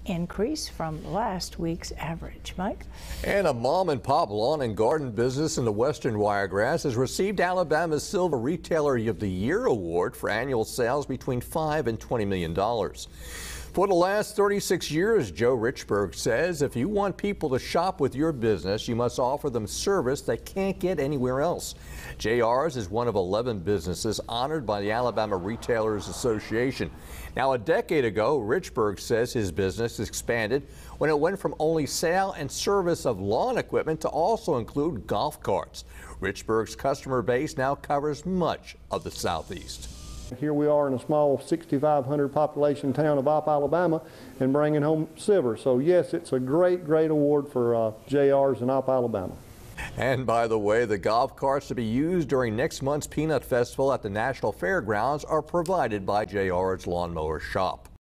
increase from last week's average. Mike? And a mom and pop lawn and garden business in the western Wiregrass has received Alabama's Silver Retailer of the Year award for annual sales between $5 and $20 million. For the last 36 years, Joe Richburg says if you want people to shop with your business, you must offer them service they can't get anywhere else. JR's is one of 11 businesses honored by the Alabama Retailers Association. Now, a decade ago, Richburg says his business expanded when it went from only sale and service of lawn equipment to also include golf carts. Richburg's customer base now covers much of the Southeast. Here we are in a small 6,500 population town of Opp, Alabama, and bringing home silver. So yes, it's a great award for JR's in Opp, Alabama. And by the way, the golf carts to be used during next month's Peanut Festival at the National Fairgrounds are provided by JR's Lawnmower shop.